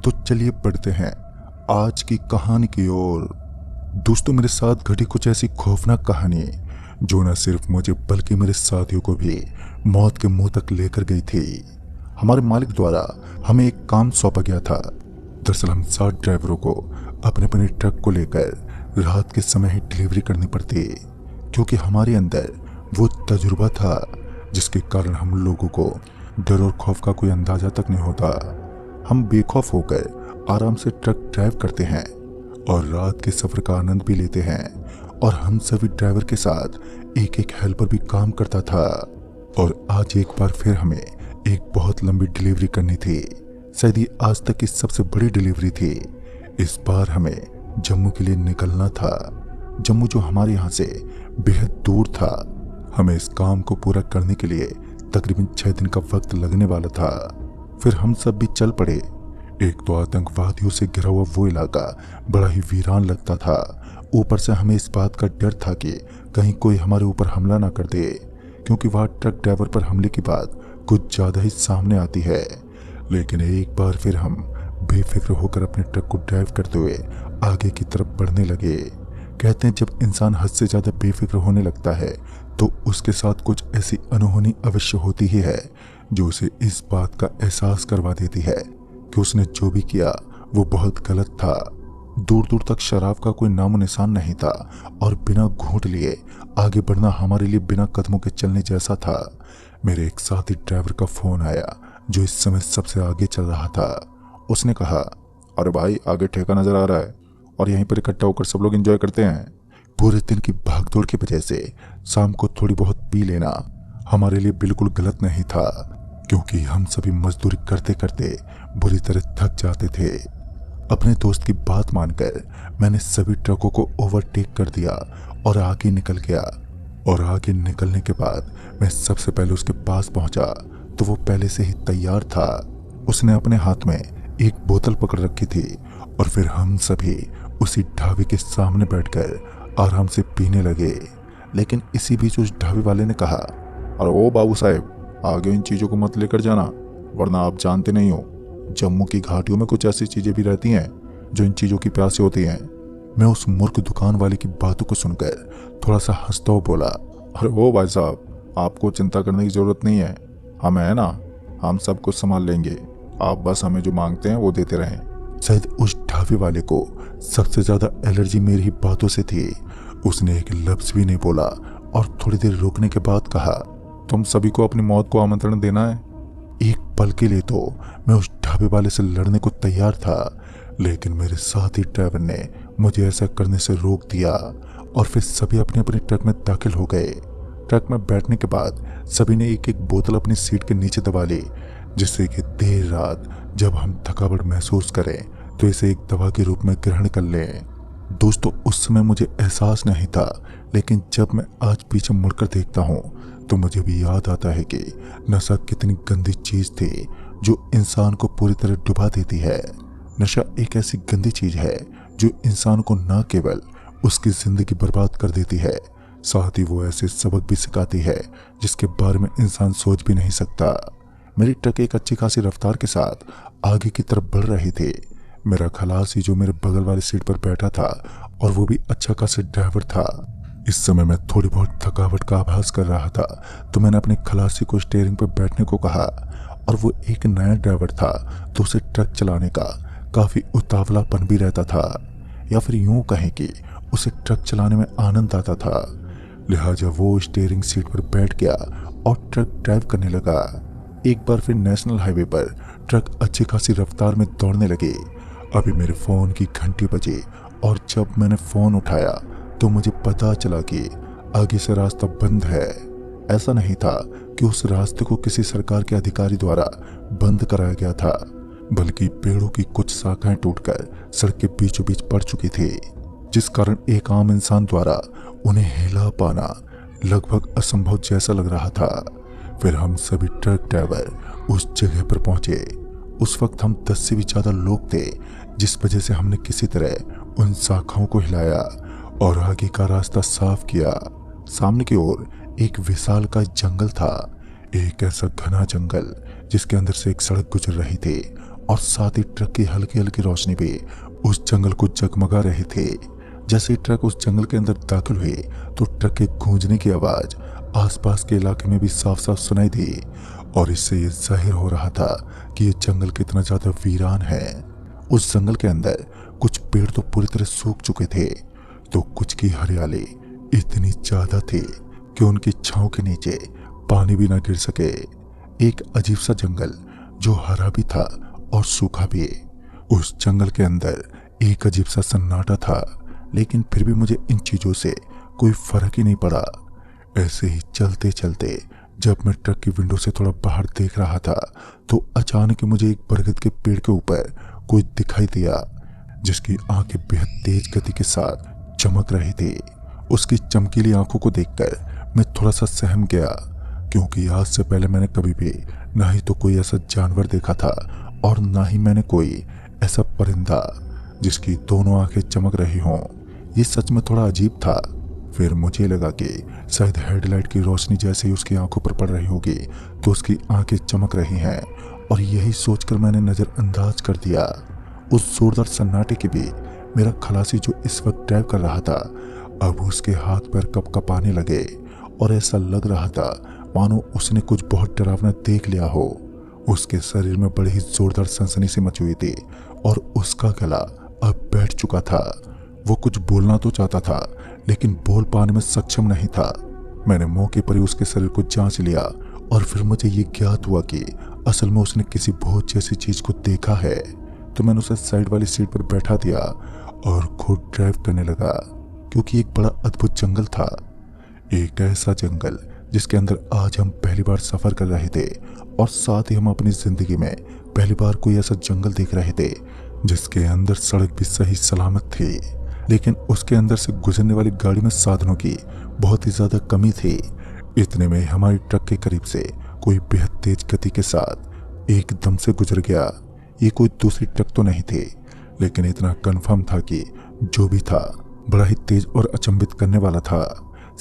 तो चलिए बढ़ते हैं आज की कहानी की ओर। दोस्तों, मेरे साथ घटी कुछ ऐसी खौफनाक कहानी जो न सिर्फ मुझे बल्कि मेरे साथियों को भी मौत के मुंह तक लेकर गई थी। हमारे मालिक द्वारा हमें एक काम सौंपा गया था। दरअसल हम 7 ड्राइवरों को अपने अपने ट्रक को लेकर रात के समय ही डिलीवरी करनी पड़ती, क्योंकि हमारे अंदर वो तजुर्बा था जिसके कारण हम लोगों को डर और खौफ का कोई अंदाजा तक नहीं होता। हम बेखौफ होकर आराम से ट्रक ड्राइव करते हैं और रात के सफर का आनंद भी लेते हैं। और हम सभी ड्राइवर के साथ एक एक हेल्पर भी काम करता था। और आज एक बार फिर हमें एक बहुत लंबी डिलीवरी करनी थी। शायद ये आज तक की सबसे बड़ी डिलीवरी थी। इस बार हमें जम्मू के लिए निकलना था। जम्मू जो हमारे यहाँ से बेहद दूर था। हमें इस काम को पूरा करने के लिए तकरीबन 6 दिन का वक्त लगने वाला था। फिर हम सब भी चल पड़े। एक तो आतंकवादियों से घिरा हुआ वो इलाका बड़ा ही वीरान लगता था। ऊपर से हमें इस बात का डर था कि कहीं कोई हमारे ऊपर हमला ना कर दे, क्योंकि वहाँ ट्रक ड्राइवर पर हमले की बात कुछ ज़्यादा ही सामने आती है। लेकिन एक बार फिर हम बेफिक्र होकर अपने ट्रक को ड्राइव करते हुए आगे की तरफ बढ़ने लगे। कहते हैं जब इंसान हद से ज़्यादा बेफिक्र होने लगता है तो उसके साथ कुछ ऐसी अनहोनी अवश्य होती ही है जो उसे इस बात का एहसास करवा देती है कि उसने जो भी किया वो बहुत गलत था। दूर दूर तक शराब का कोई नामो निशान नहीं था और बिना घूंट लिए आगे बढ़ना हमारे लिए बिना कदमों के चलने जैसा था। मेरे एक साथी ड्राइवर का फोन आया जो इस समय सबसे आगे चल रहा था। उसने कहा, अरे भाई, आगे ठेका नजर आ रहा है और यहीं पर इकट्ठा होकर सब लोग एंजॉय करते हैं। पूरे दिन की भागदौड़ की वजह से शाम को थोड़ी बहुत पी लेना हमारे लिए बिल्कुल गलत नहीं था, क्योंकि हम सभी मजदूरी करते करते बुरी तरह थक जाते थे। अपने दोस्त की बात मानकर मैंने सभी ट्रकों को ओवरटेक कर दिया और आगे निकल गया। और आगे निकलने के बाद मैं सबसे पहले उसके पास पहुंचा तो वो पहले से ही तैयार था। उसने अपने हाथ में एक बोतल पकड़ रखी थी और फिर हम सभी उसी ढाबे के सामने बैठकर आराम से पीने लगे। लेकिन इसी बीच उस ढाबे वाले ने कहा, अरे ओ बाबू साहब, आगे इन चीज़ों को मत लेकर जाना, वरना आप जानते नहीं हो जम्मू की घाटियों में कुछ ऐसी चीज़ें भी रहती हैं जो इन चीज़ों की प्यासी होती हैं। मैं उस मूर्ख दुकान वाले की बातों को सुनकर थोड़ा सा हंसता हुआ बोला, अरे ओ भाई साहब, आपको चिंता करने की ज़रूरत नहीं है, हम हैं ना, हम सब कुछ संभाल लेंगे, आप बस हमें जो मांगते हैं वो देते रहें। शायद उस ढाबे वाले को सबसे ज़्यादा एलर्जी मेरी ही बातों से थी। उसने एक लफ्ज़ भी नहीं बोला और थोड़ी देर रुकने के बाद कहा, तुम सभी को अपनी मौत को आमंत्रण देना है। एक पल के लिए तो मैं उस ढाबे वाले से लड़ने को तैयार था, लेकिन मेरे साथी ड्राइवर ने मुझे ऐसा करने से रोक दिया और फिर सभी अपने अपने ट्रक में दाखिल हो गए। ट्रक में बैठने के बाद सभी ने एक एक बोतल अपनी सीट के नीचे दबा ली, जिससे कि देर रात जब हम थकावट महसूस करें तो इसे एक दवा के रूप में ग्रहण कर लें। दोस्तों, उस समय मुझे एहसास नहीं था, लेकिन जब मैं आज पीछे मुड़कर देखता हूँ तो मुझे भी याद आता है कि नशा कितनी गंदी चीज़ थी जो इंसान को पूरी तरह डुबा देती है। नशा एक ऐसी गंदी चीज़ है जो इंसान को न केवल उसकी ज़िंदगी बर्बाद कर देती है, साथ ही वो ऐसे सबक भी सिखाती है जिसके बारे में इंसान सोच भी नहीं सकता। मेरी ट्रक एक अच्छी खासी रफ्तार के साथ आगे की तरफ बढ़ रही थी। मेरा खलासी जो मेरे बगल वाली सीट पर बैठा था और वो भी अच्छा खासा ड्राइवर था। इस समय मैं थोड़ी बहुत थकावट का आभास कर रहा था तो मैंने अपने खलासी को स्टीयरिंग पर बैठने को कहा। और वो एक नया ड्राइवर था तो उसे ट्रक चलाने का काफ़ी उतावलापन भी रहता था, या फिर यूं कहें कि उसे ट्रक चलाने में आनंद आता था। लिहाजा वो स्टीयरिंग सीट पर बैठ गया और ट्रक ड्राइव करने लगा। एक बार फिर नेशनल हाईवे पर ट्रक अच्छी खासी रफ्तार में दौड़ने लगी। अभी मेरे फ़ोन की घंटी बजी और जब मैंने फ़ोन उठाया तो मुझे पता चला कि आगे से रास्ता बंद है। ऐसा नहीं था कि उस रास्ते को किसी सरकार के अधिकारी द्वारा बंद कराया गया था, बल्कि पेड़ों की कुछ शाखाएं टूटकर सड़क के बीचों बीच पड़ चुकी थी, जिस कारण एक आम इंसान द्वारा उन्हें हिला पाना लगभग असंभव जैसा लग रहा था। फिर हम सभी ट्रक ड्राइवर उस जगह पर पहुंचे। उस वक्त हम 10 से भी ज़्यादा लोग थे, जिस वजह से हमने किसी तरह उन शाखाओं को हिलाया और आगे का रास्ता साफ किया। सामने की ओर एक विशाल का जंगल था, एक ऐसा घना जंगल जिसके अंदर से एक सड़क गुजर रही थी और साथ ही ट्रक की हल्की हल्की रोशनी भी उस जंगल को जगमगा रही थी। जैसे ही ट्रक उस जंगल के अंदर दाखिल हुई तो ट्रक के गूंजने की आवाज आसपास के इलाके में भी साफ साफ सुनाई दी, और इससे ये जाहिर हो रहा था कि ये जंगल कितना ज्यादा वीरान है। उस जंगल के अंदर कुछ पेड़ तो पूरी तरह सूख चुके थे, तो कुछ की हरियाली इतनी ज्यादा थी कि उनकी छांव के नीचे पानी भी ना गिर सके। एक अजीब सा जंगल जो हरा भी था और सूखा भी। उस जंगल के अंदर एक अजीब सा सन्नाटा था, लेकिन फिर भी मुझे इन चीजों से कोई फर्क ही नहीं पड़ा। ऐसे ही चलते चलते जब मैं ट्रक की विंडो से थोड़ा बाहर देख रहा था तो अचानक ही मुझे एक बरगद के पेड़ के ऊपर कोई दिखाई दिया, जिसकी आंखें बेहद तेज गति के साथ चमक रही थी। उसकी चमकीली आंखों को देखकर मैं थोड़ा सा सहम गया, क्योंकि आज से पहले मैंने कभी भी ना ही तो कोई ऐसा जानवर देखा था और ना ही मैंने कोई ऐसा परिंदा जिसकी दोनों आंखें चमक रही हों। ये सच में थोड़ा अजीब था। फिर मुझे लगा कि शायद हेडलाइट की रोशनी जैसे ही उसकी आंखों पर पड़ रही होगी तो उसकी आंखें चमक रही हैं, और यही सोचकर मैंने नजरअंदाज कर दिया। उस जोरदार सन्नाटे के भी मेरा खलासी जो इस वक्त ड्राइव कर रहा था, अब उसके हाथ पैर कपकपाने लगे और ऐसा लग रहा था मानो उसने कुछ बहुत डरावना देख लिया हो। उसके शरीर में बड़ी ही जोरदार सनसनी सी मची हुई थी और उसका गला अब बैठ चुका था। वो कुछ बोलना तो चाहता था लेकिन बोल पाने में सक्षम नहीं था। मैंने मौके पर ही उसके शरीर को जांच लिया और फिर मुझे ये ज्ञात हुआ कि असल में उसने किसी भूत जैसी चीज को देखा है। तो मैंने उसे साइड वाली सीट पर बैठा दिया और खुद ड्राइव करने लगा, क्योंकि एक बड़ा अद्भुत जंगल था। एक ऐसा जंगल जिसके अंदर आज हम पहली बार सफर कर रहे थे, और साथ ही हम अपनी जिंदगी में पहली बार कोई ऐसा जंगल देख रहे थे जिसके अंदर सड़क भी सही सलामत थी, लेकिन उसके अंदर से गुजरने वाली गाड़ी में साधनों की बहुत ही ज्यादा कमी थी। इतने में हमारी ट्रक के करीब से कोई बेहद तेज गति के साथ एकदम से गुजर गया। ये कोई दूसरी ट्रक तो नहीं थी, लेकिन इतना कंफर्म था कि जो भी था बड़ा ही तेज और अचंभित करने वाला था।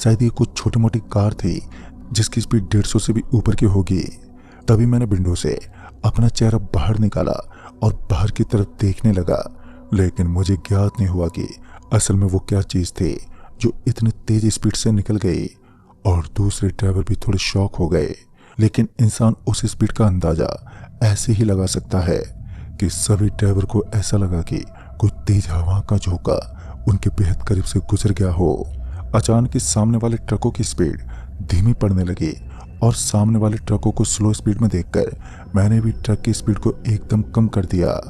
शायद ये कुछ छोटी मोटी कार थी जिसकी स्पीड 150 से भी ऊपर की होगी। तभी मैंने विंडो से अपना चेहरा बाहर निकाला और बाहर की तरफ देखने लगा, लेकिन मुझे ज्ञात नहीं हुआ कि असल में वो क्या चीज थी जो इतनी तेज स्पीड से निकल गई। और दूसरे ड्राइवर भी थोड़े शॉक हो गए, लेकिन इंसान उस स्पीड का अंदाजा ऐसे ही लगा सकता है कि सभी ड्राइवर को ऐसा लगा कि कोई तेज हवा का झोंका उनके बेहद करीब से गुजर गया हो। अचानक ही सामने वाले ट्रकों की स्पीड धीमी पड़ने लगी, और सामने वाले ट्रकों को स्लो स्पीड में देखकर मैंने भी ट्रक की स्पीड को एकदम कम कर दिया।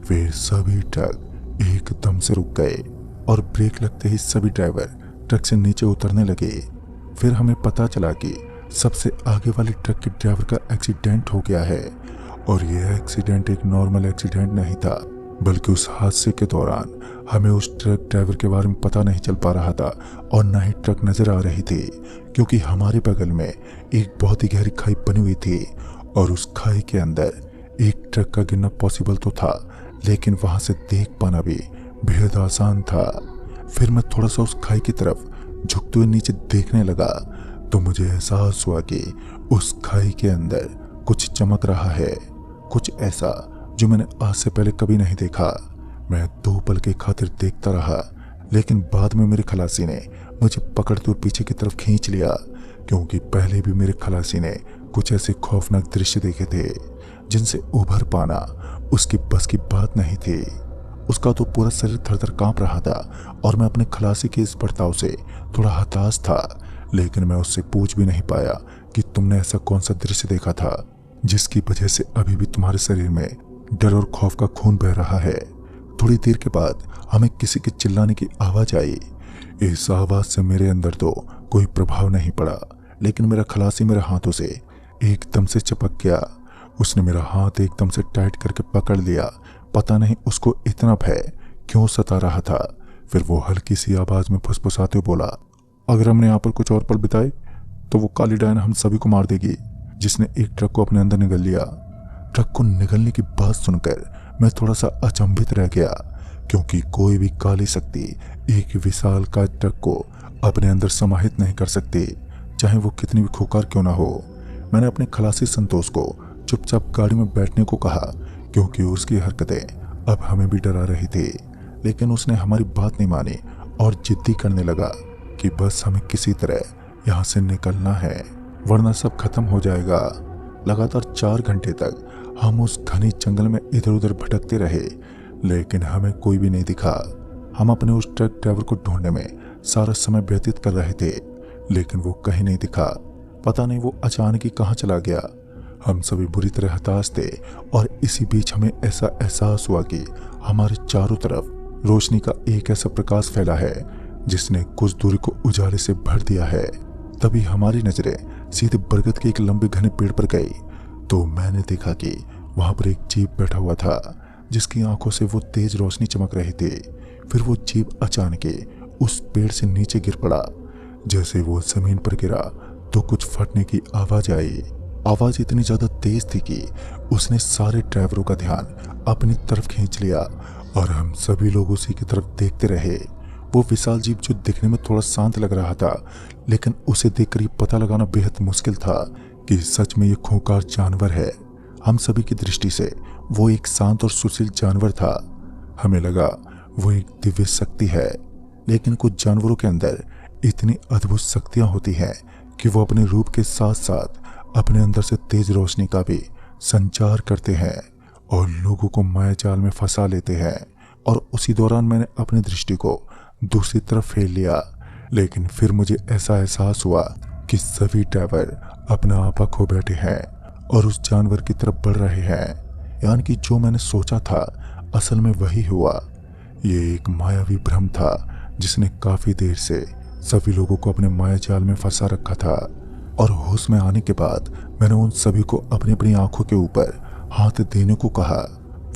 फिर सभी ट्रक एकदम से रुक गए और ब्रेक लगते ही सभी ड्राइवर ट्रक से नीचे उतरने लगे। फिर हमें पता चला कि सबसे आगे वाले ट्रक के ड्राइवर का एक्सीडेंट हो गया है, और यह एक्सीडेंट एक नॉर्मल एक्सीडेंट नहीं था, बल्कि उस हादसे के दौरान हमें उस ट्रक ड्राइवर के बारे में पता नहीं चल पा रहा था और न ही ट्रक नजर आ रही थी, क्योंकि हमारे बगल में एक बहुत ही गहरी खाई बनी हुई थी, और उस खाई के अंदर एक ट्रक का गिरना पॉसिबल तो था, लेकिन वहां से देख पाना भी बेहद आसान था। फिर मैं थोड़ा सा उस खाई की तरफ झुकते हुए नीचे देखने लगा तो मुझे एहसास हुआ कि उस खाई के अंदर कुछ चमक रहा है, कुछ ऐसा जो मैंने आज से पहले कभी नहीं देखा। मैं 2 पल के खातिर देखता रहा, लेकिन बाद में मेरे खलासी ने मुझे पकड़ते हुए पीछे की तरफ खींच लिया, क्योंकि पहले भी मेरे खलासी ने कुछ ऐसे खौफनाक दृश्य देखे थे जिनसे उभर पाना उसकी बस की बात नहीं थी। उसका तो पूरा शरीर थर-थर कांप रहा था, और मैं अपने खलासी के इस बर्ताव से थोड़ा हताश था, लेकिन मैं उससे पूछ भी नहीं पाया कि तुमने ऐसा कौन सा दृश्य देखा था जिसकी वजह से अभी भी तुम्हारे शरीर में डर और खौफ का खून बह रहा है। थोड़ी देर के बाद हमें किसी के चिल्लाने की आवाज आई। इस आवाज से मेरे अंदर तो कोई प्रभाव नहीं पड़ा, लेकिन मेरा खलासी मेरे हाथों से एकदम से चिपक गया। उसने मेरा हाथ एकदम से टाइट करके पकड़ लिया। पता नहीं उसको इतना भय क्यों सता रहा था। फिर वो हल्की सी आवाज में फुसफुसाते हुए बोला, अगर हमने यहाँ पर कुछ और पल बिताए तो वो काली डायन हम सभी को मार देगी, जिसने एक ट्रक को अपने अंदर निगल लिया। ट्रक को निगलने की बात सुनकर मैं थोड़ा सा अचंभित रह गया, क्योंकि कोई भी काली शक्ति एक विशालकाय ट्रक को अपने अंदर समाहित नहीं कर सकती, चाहे वो कितनी भी खूंखार क्यों ना हो। मैंने अपने खलासी संतोष को चुपचाप गाड़ी में बैठने को कहा, क्योंकि उसकी हरकतें अब हमें भी डरा रही थी। लेकिन उसने हमारी बात नहीं मानी और जिद्दी करने लगा कि बस हमें किसी तरह यहाँ से निकलना है, वरना सब खत्म हो जाएगा। लगातार 4 घंटे तक हम उस घने जंगल में इधर उधर भटकते रहे, लेकिन हमें कोई भी नहीं दिखा। हम अपने उस ट्रक ड्राइवर को ढूंढने में सारा समय व्यतीत कर रहे थे, लेकिन वो कहीं नहीं दिखा। पता नहीं वो अचानक ही कहाँ चला गया। हम सभी बुरी तरह हताश थे और इसी बीच हमें ऐसा एहसास हुआ कि हमारे चारों तरफ रोशनी का एक ऐसा प्रकाश फैला है जिसने कुछ दूरी को उजाले से भर दिया है। तभी हमारी नजरें सीधे बरगद के एक लंबे घने पेड़ पर गई तो मैंने देखा कि वहां पर एक जीव बैठा हुआ था जिसकी आंखों से वो तेज रोशनी चमक रही थी। फिर वो जीव अचानक ही उस पेड़ से नीचे गिर पड़ा। जैसे वो जमीन पर गिरा तो कुछ फटने की आवाज आई। आवाज इतनी ज्यादा तेज थी कि उसने सारे ड्राइवरों का ध्यान अपनी तरफ खींच लिया और हम सभी लोग उसी की तरफ देखते रहे। वो विशाल जीव जो दिखने में थोड़ा शांत लग रहा था, लेकिन उसे देखकर ये पता लगाना बेहद मुश्किल था कि सच में ये खूंखार जानवर है। हम सभी की दृष्टि से वो एक शांत और सुशील जानवर था। हमें लगा वो एक दिव्य शक्ति है, लेकिन कुछ जानवरों के अंदर इतनी अद्भुत शक्तियां होती हैं कि वो अपने रूप के साथ साथ अपने अंदर से तेज रोशनी का भी संचार करते हैं और लोगों को माया जाल में फंसा लेते हैं। और उसी दौरान मैंने अपनी दृष्टि को दूसरी तरफ फेर लिया, लेकिन फिर मुझे ऐसा एहसास हुआ कि सभी ड्राइवर अपना आपा खो बैठे हैं और उस जानवर की तरफ बढ़ रहे हैं। यानी कि जो मैंने सोचा था असल में वही हुआ। ये एक मायावी भ्रम था जिसने काफी देर से सभी लोगों को अपने माया जाल में फंसा रखा था। और होश में आने के बाद मैंने उन सभी को अपनी अपनी आंखों के ऊपर हाथ देने को कहा,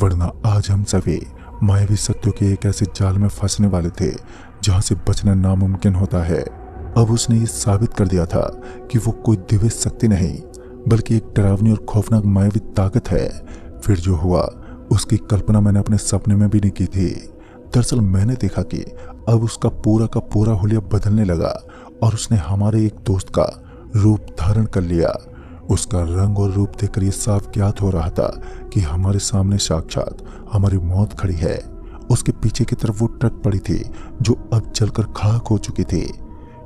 वरना आज हम सभी मायावी शक्तियों के एक ऐसे जाल में फंसने वाले थे जहां से बचना नामुमकिन होता है। अब उसने ये साबित कर दिया था कि वो कोई दिव्य शक्ति नहीं बल्कि एक डरावनी और खौफनाक मायावी ताकत है। फिर जो हुआ उसकी कल्पना मैंने अपने सपने में भी नहीं की थी। दरअसल मैंने देखा कि अब उसका पूरा का पूरा हुलिया बदलने लगा और उसने हमारे एक दोस्त का रूप धारण कर लिया। उसका रंग और रूप देखकर ये साफ ज्ञात हो रहा था कि हमारे सामने साक्षात हमारी मौत खड़ी है। उसके पीछे की तरफ वो ट्रक पड़ी थी जो अब जलकर खाक हो चुकी थी।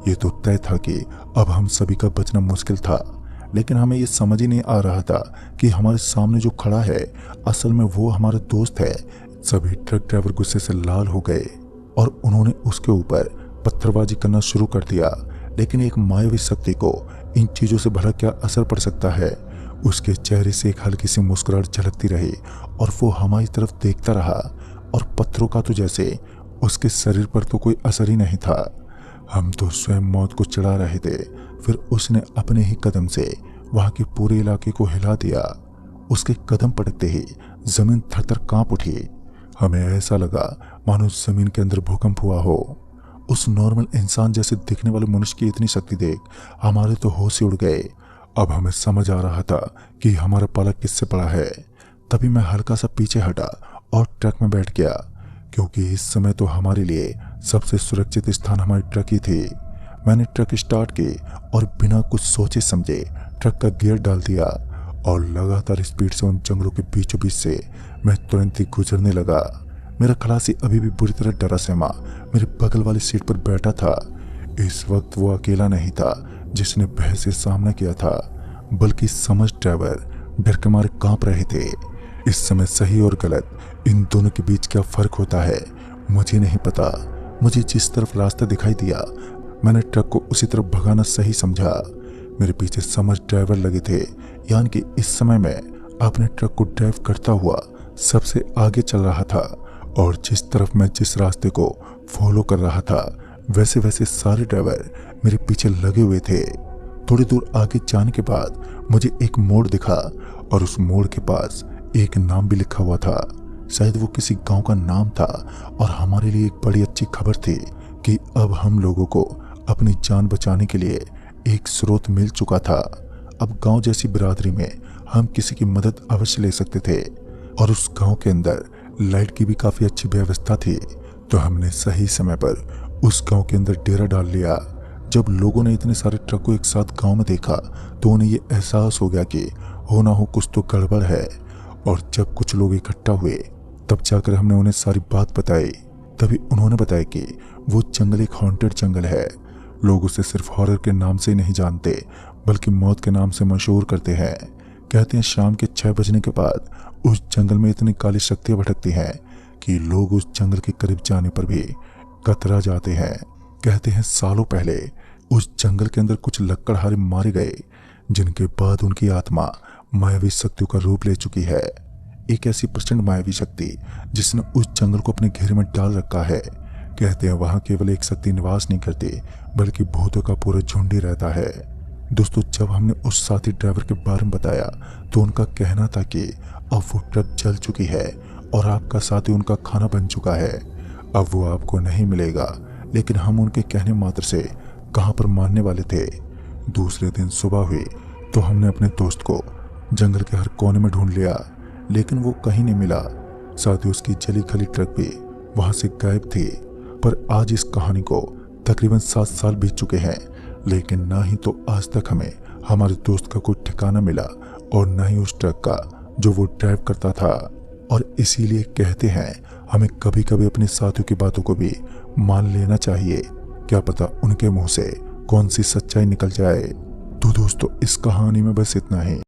ये तो तय था कि अब हम सभी का बचना मुश्किल था, लेकिन हमें ये समझ ही नहीं आ रहा था कि हमारे सामने जो खड़ा है असल में वो हमारा दोस्त है। सभी ट्रक ड्राइवर गुस्से से लाल हो गए और उन्होंने उसके ऊपर पत्थरबाजी करना शुरू कर दिया। लेकिन एक मायावी शक्ति को इन चीजों से भला क्या असर पड़ सकता है। उसके चेहरे से एक हल्की सी मुस्कुराहट झलकती रही और वो हमारी तरफ देखता रहा। और पत्थरों का तो जैसे उसके शरीर पर तो कोई असर ही नहीं था। हम तो स्वयं मौत को चढ़ा रहे थे। फिर उसने अपने ही कदम से वहां के पूरे इलाके को हिला दिया। उसके कदम पड़ते ही जमीन थरथर कांप उठी। हमें ऐसा लगा मानो जमीन के अंदर भूकंप हुआ हो। उस नॉर्मल इंसान जैसे दिखने वाले मनुष्य की इतनी शक्ति देख हमारे तो होश ही उड़ गए। अब हमें समझ आ रहा था कि हमारा पाला किससे पड़ा है। तभी मैं हल्का सा पीछे हटा और ट्रक में बैठ गया, क्योंकि इस समय तो हमारे लिए सबसे सुरक्षित स्थान हमारी ट्रक ही थी। मैंने ट्रक स्टार्ट की और बिना कुछ सोचे समझे ट्रक का गियर डाल दिया और लगातार स्पीड से उन जंगलों के बीचों बीच से मैं तुरंत ही गुजरने लगा। मेरा खलासी अभी भी बुरी तरह डरा सहमा मेरे बगल वाली सीट पर बैठा था। इस वक्त वो अकेला नहीं था जिसने भय से सामना किया था, बल्कि समझ ड्राइवर डर के मारे कांप रहे थे। इस समय सही और गलत इन दोनों के बीच क्या फर्क होता है मुझे नहीं पता। मुझे जिस तरफ रास्ता दिखाई दिया मैंने ट्रक को उसी तरफ भगाना सही समझा। मेरे पीछे समझ ड्राइवर लगे थे, यानी कि इस समय मैं अपने ट्रक को ड्राइव करता हुआ सबसे आगे चल रहा था और जिस तरफ मैं जिस रास्ते को फॉलो कर रहा था वैसे वैसे सारे ड्राइवर मेरे पीछे लगे हुए थे। थोड़ी दूर आगे जाने के बाद मुझे एक मोड़ दिखा और उस मोड़ के पास एक नाम भी लिखा हुआ था। शायद वो किसी गांव का नाम था और हमारे लिए एक बड़ी अच्छी खबर थी कि अब हम लोगों को अपनी जान बचाने के लिए एक स्रोत मिल चुका था। अब गांव जैसी बिरादरी में हम किसी की मदद अवश्य ले सकते थे और उस गांव के अंदर लाइट की भी काफी अच्छी व्यवस्था थी। तो हमने सही समय पर उस गांव के अंदर डेरा डाल लिया। जब लोगों ने इतने सारे ट्रक को एक साथ गांव में देखा तो उन्हें ये एहसास हो गया कि हो ना हो कुछ तो गड़बड़ है और जब कुछ लोग इकट्ठा हुए तब जाकर हमने उन्हें सारी बात बताई। तभी उन्होंने बताया कि वो जंगल एक हॉन्टेड जंगल है। लोग उसे सिर्फ हॉरर के नाम से ही नहीं जानते बल्कि मौत के नाम से मशहूर करते हैं। कहते हैं शाम के 6 बजने के बाद उस जंगल में इतनी काली शक्तियां भटकती हैं कि लोग उस जंगल के करीब जाने पर भी कतरा जाते हैं। कहते हैं सालों पहले उस जंगल के अंदर कुछ लकड़हारे मारे गए, जिनके बाद उनकी आत्मा मायावी शक्तियों का रूप ले चुकी है। एक ऐसी प्रचंड मायावी शक्ति जिसने उस जंगल को अपने घेरे में डाल रखा है। कहते हैं वहां केवल एक शक्ति निवास नहीं करती बल्कि भूतों का पूरा झुंड ही रहता है। दोस्तों, जब हमने उस साथी ड्राइवर के बारे में बताया तो उनका कहना था कि अब वो ट्रक जल चुकी है और आपका साथी उनका खाना बन चुका है। अब वो आपको नहीं मिलेगा। लेकिन हम उनके कहने मात्र से कहां पर मानने वाले थे। दूसरे दिन सुबह हुई तो हमने अपने दोस्त को जंगल के हर कोने में ढूंढ लिया, लेकिन वो कहीं नहीं मिला। साथ ही उसकी जली खली ट्रक भी वहां से गायब थी। पर आज इस कहानी को तकरीबन 7 साल बीत चुके हैं, लेकिन ना ही तो आज तक हमें हमारे दोस्त का कोई ठिकाना मिला और ना ही उस ट्रक का जो वो ड्राइव करता था। और इसीलिए कहते हैं हमें कभी कभी अपने साथियों की बातों को भी मान लेना चाहिए। क्या पता उनके मुंह से कौन सी सच्चाई निकल जाए। तो दोस्तों, इस कहानी में बस इतना ही।